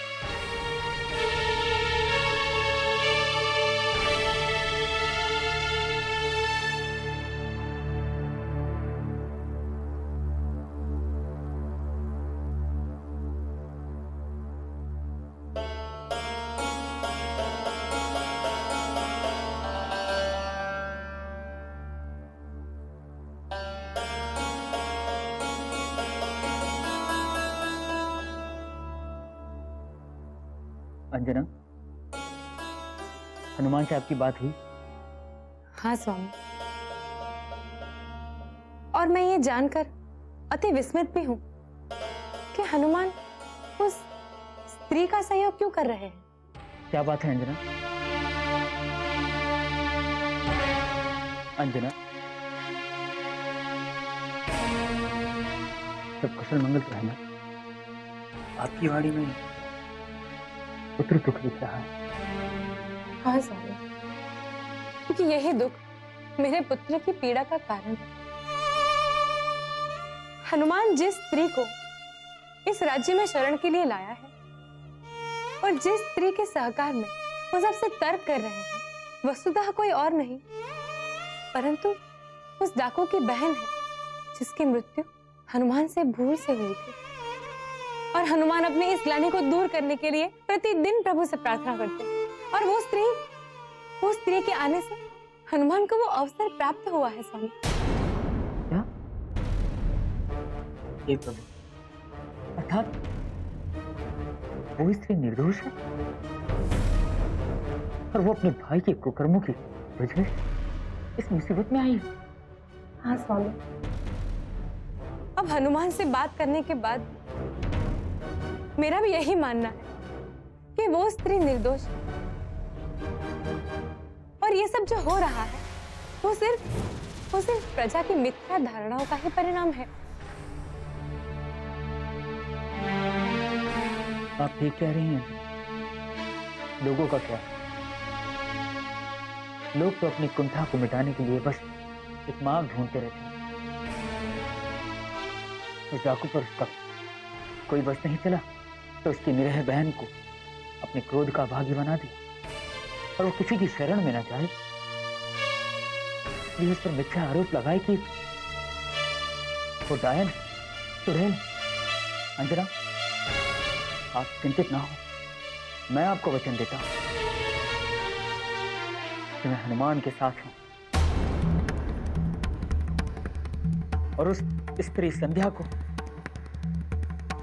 अंजना, हनुमान से आपकी बात हुई? हाँ स्वामी, और मैं ये जानकर अति विस्मित भी हूँ कि हनुमान उस स्त्री का सहयोग क्यों कर रहे हैं। क्या बात है अंजना? अंजना, सब कुशल मंगल तो है ना? आपकी वाड़ी में पुत्र दुख दिख रहा है। हाँ स्वामी, क्योंकि यही दुख मेरे पुत्र की पीड़ा का कारण है। हनुमान जिस स्त्री को इस राज्य में शरण के लिए लाया है और जिस स्त्री के सहकार में वो सबसे तर्क कर रहे हैं, वस्तुतः कोई और नहीं परंतु उस डाकू की बहन है जिसकी मृत्यु हनुमान से भूल से हुई थी। और हनुमान अपनी इस ग्लानि को दूर करने के लिए प्रतिदिन प्रभु से प्रार्थना करते हैं। और वो स्त्री के आने से हनुमान को वो अवसर प्राप्त हुआ है स्वामी। क्या? हे प्रभु, अर्थात वो स्त्री निर्दोष है और वो अपने भाई के कुकर्मों की वजह से इस मुसीबत में आई है। हाँ स्वामी, अब हनुमान से बात करने के बाद मेरा भी यही मानना है कि वो स्त्री निर्दोष है और ये सब जो हो रहा है वो सिर्फ प्रजा की मिथ्या धारणाओं का ही परिणाम है। आप ठीक कह रही हैं। लोगों का क्या? लोग तो अपनी कुंठा को मिटाने के लिए बस एक मार्ग ढूंढते रहते हैं। उस डाकू पर उसका कोई बस नहीं चला तो उसकी निरह बहन को अपने क्रोध का भागी बना दिया और वो किसी की शरण में न जाए, इसलिए उस पर मिथ्या आरोप लगाए कि वो डायन चुड़ैल। अंजना, आप चिंतित ना हो, मैं आपको वचन देता हूं कि मैं हनुमान के साथ हूं और उस स्त्री संध्या को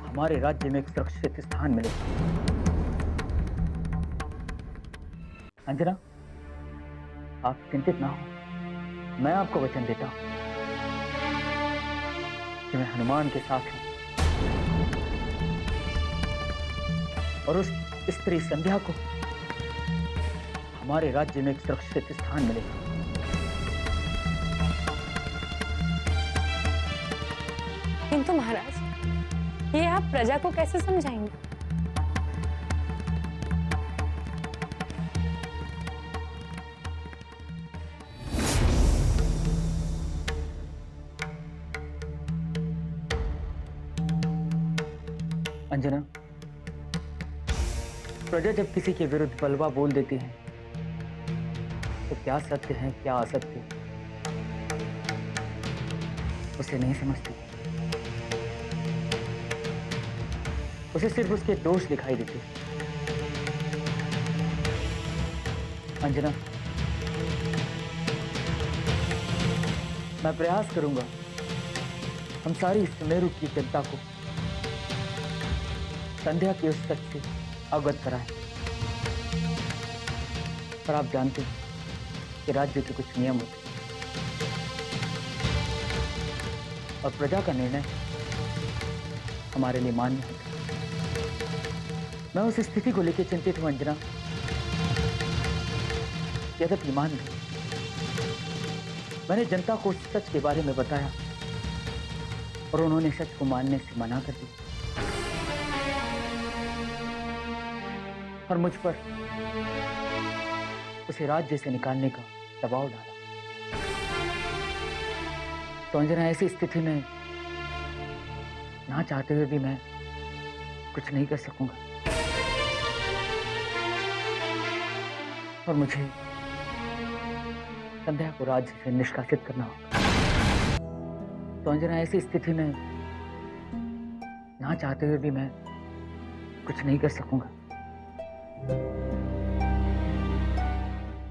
हमारे राज्य में एक सुरक्षित स्थान मिलेगा। अंजना, आप चिंतित ना हो, मैं आपको वचन देता हूं कि मैं हनुमान के साथ हूं और उस स्त्री संध्या को हमारे राज्य में एक सुरक्षित स्थान मिलेगा। किंतु महाराज, ये आप प्रजा को कैसे समझाएंगे? अंजना, प्रजा जब किसी के विरुद्ध बलवा बोल देती है तो क्या सत्य है क्या असत्य उसे नहीं समझती। उसे सिर्फ उसके दोष दिखाई देते। अंजना, मैं प्रयास करूंगा हम सारी सुमेरु की जनता को संध्या के उस सच से अवगत कराएं। पर आप जानते हैं कि राज्य के कुछ नियम होते हैं और प्रजा का निर्णय हमारे लिए मान्य होता है। मैं उस स्थिति को लेकर चिंतित हूं अंजना। यद्यपि मान लो मैंने जनता को सच के बारे में बताया और उन्होंने सच को मानने से मना कर दिया और मुझ पर उसे राज्य से निकालने का दबाव डाला। तो अंजना, ऐसी स्थिति में ना चाहते हुए भी मैं कुछ नहीं कर सकूंगा और मुझे संध्या को राज्य से निष्कासित करना होगा। तो अंजना, ऐसी स्थिति में ना चाहते हुए भी मैं कुछ नहीं कर सकूंगा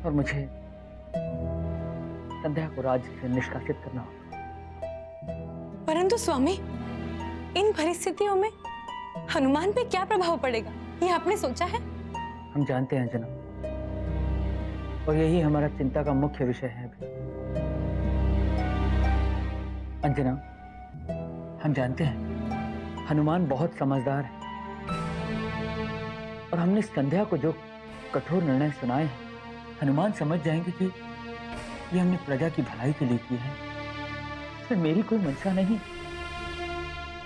और मुझे संध्या को राज्य से निष्कासित करना होगा। परंतु स्वामी, इन परिस्थितियों में हनुमान पे क्या प्रभाव पड़ेगा, ये आपने सोचा है? हम जानते हैं अंजना, और यही हमारा चिंता का मुख्य विषय है अभी। अंजना, हम जानते हैं हनुमान बहुत समझदार है और हमने संध्या को जो कठोर निर्णय सुनाए हैं, हनुमान समझ जाएंगे कि ये हमने प्रजा की भलाई के लिए किया है, इसमें मेरी कोई मंशा नहीं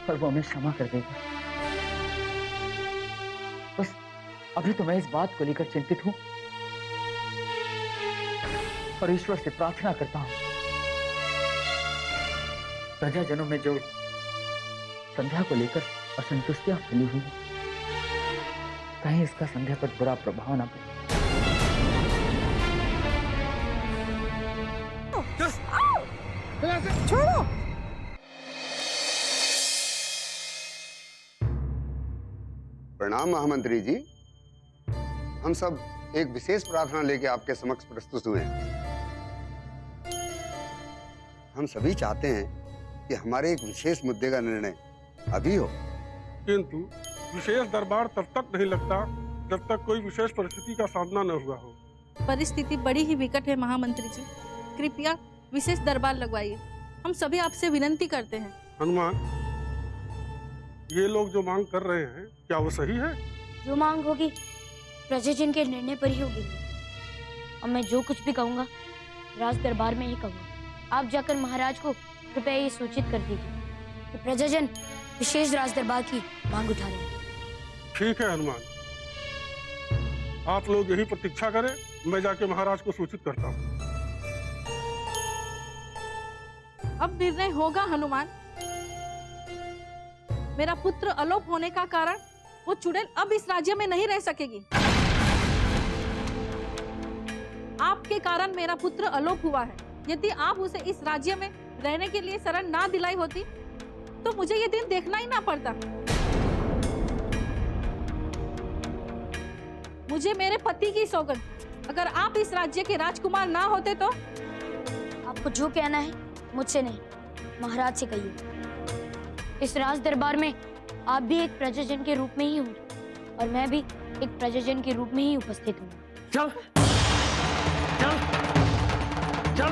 और वो हमें क्षमा कर देगा। बस अभी तो मैं इस बात को लेकर चिंतित हूं और ईश्वर से प्रार्थना करता हूं प्रजाजनों में जो संध्या को लेकर असंतुष्टियां फैली हुई हैं, कहीं इसका संध्या पर बुरा प्रभाव ना पड़े। छोड़ो। प्रणाम महामंत्री जी। हम सब एक विशेष प्रार्थना लेके आपके समक्ष प्रस्तुत हुए हैं। हम सभी चाहते हैं कि हमारे एक विशेष मुद्दे का निर्णय अभी हो, किंतु विशेष दरबार तब तक नहीं लगता जब तक कोई विशेष परिस्थिति का सामना न हुआ हो। परिस्थिति बड़ी ही विकट है महामंत्री जी, कृपया विशेष दरबार लगवाइए। हम सभी आपसे विनती करते हैं। हनुमान, ये लोग जो मांग कर रहे हैं क्या वो सही है? जो मांग होगी प्रजाजन के निर्णय पर ही होगी और मैं जो कुछ भी कहूँगा राज दरबार में ही कहूँगा। आप जाकर महाराज को कृपया ये सूचित कर दीजिए कि प्रजाजन विशेष राज दरबार की मांग उठा रहे हैं। ठीक है हनुमान, आप लोग यही प्रतीक्षा करें, मैं जाके महाराज को सूचित करता हूँ। अब निर्णय होगा हनुमान। मेरा पुत्र अलोप होने का कारण वो चुड़ैल अब इस राज्य में नहीं रह सकेगी। आपके कारण मेरा पुत्र अलोप हुआ है। यदि आप उसे इस राज्य में रहने के लिए शरण ना दिलाई होती तो मुझे ये दिन देखना ही ना पड़ता। मुझे मेरे पति की सौगंध, अगर आप इस राज्य के राजकुमार ना होते तो। आपको जो कहना है मुझसे नहीं, महाराज से कहिए। इस राज दरबार में आप भी एक प्रजाजन के रूप में ही होंगे और मैं भी एक प्रजाजन के रूप में ही उपस्थित हूँ। चल चल चल।